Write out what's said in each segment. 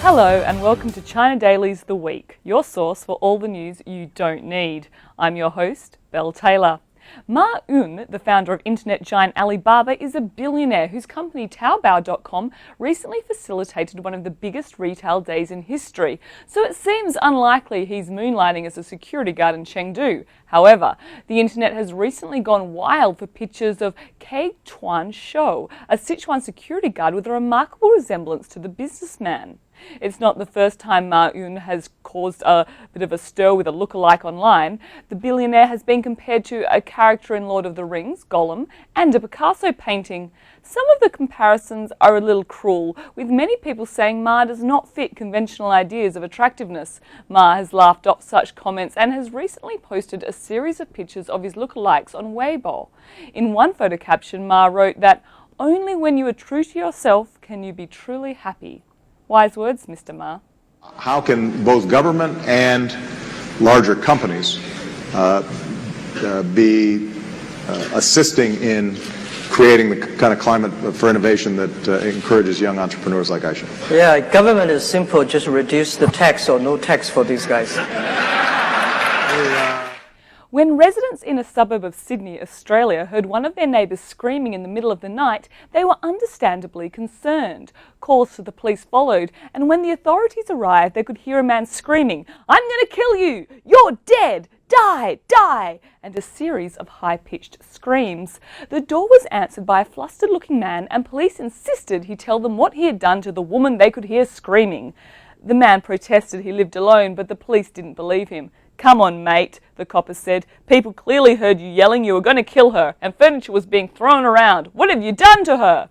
Hello and welcome to China Daily's The Week, your source for all the news you don't need. I'm your host, Belle Taylor. Ma Yun, the founder of internet giant Alibaba, is a billionaire whose company Taobao.com recently facilitated one of the biggest retail days in history, so it seems unlikely he's moonlighting as a security guard in Chengdu. However, the internet has recently gone wild for pictures of Ke Quanshou, a Sichuan security guard with a remarkable resemblance to the businessman. It's not the first time Ma Yun has caused a bit of a stir with a lookalike online. The billionaire has been compared to a character in Lord of the Rings, Gollum, and a Picasso painting. Some of the comparisons are a little cruel, with many people saying Ma does not fit conventional ideas of attractiveness. Ma has laughed off such comments and has recently posted a series of pictures of his lookalikes on Weibo. In one photo caption, Ma wrote that, "Only when you are true to yourself can you be truly happy." Wise words, Mr. Ma. How can both government and larger companies be assisting in creating the kind of climate for innovation that encourages young entrepreneurs like Aisha? Yeah, government is simple, just reduce the tax or no tax for these guys. When residents in a suburb of Sydney, Australia, heard one of their neighbours screaming in the middle of the night, they were understandably concerned. Calls to the police followed, and when the authorities arrived, they could hear a man screaming, "I'm going to kill you! You're dead! Die! Die!" and a series of high-pitched screams. The door was answered by a flustered-looking man, and police insisted he tell them what he had done to the woman they could hear screaming. The man protested he lived alone, but the police didn't believe him. "Come on, mate," the coppers said. "People clearly heard you yelling you were going to kill her, and furniture was being thrown around. What have you done to her?"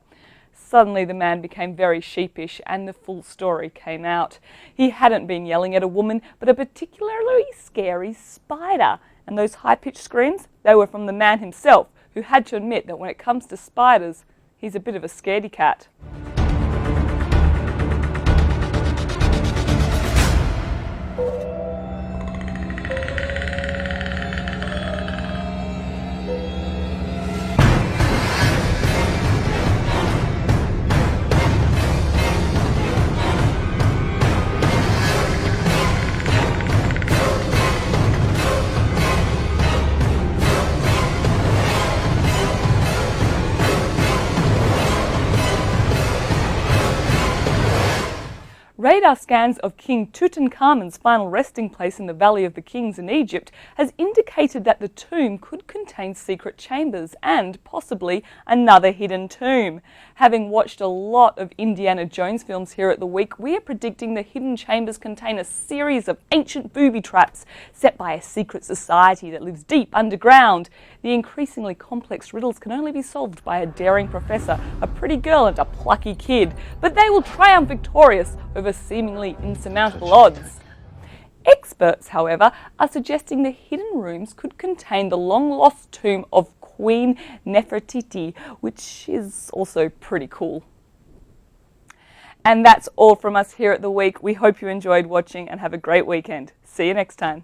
Suddenly the man became very sheepish and the full story came out. He hadn't been yelling at a woman, but a particularly scary spider. And those high-pitched screams, they were from the man himself, who had to admit that when it comes to spiders, he's a bit of a scaredy cat. Radar scans of King Tutankhamun's final resting place in the Valley of the Kings in Egypt has indicated that the tomb could contain secret chambers and possibly another hidden tomb. Having watched a lot of Indiana Jones films here at The Week, we are predicting the hidden chambers contain a series of ancient booby traps set by a secret society that lives deep underground. The increasingly complex riddles can only be solved by a daring professor, a pretty girl and a plucky kid, but they will triumph victorious over seemingly insurmountable odds. Experts, however, are suggesting the hidden rooms could contain the long-lost tomb of Queen Nefertiti, which is also pretty cool. And that's all from us here at The Week. We hope you enjoyed watching and have a great weekend. See you next time.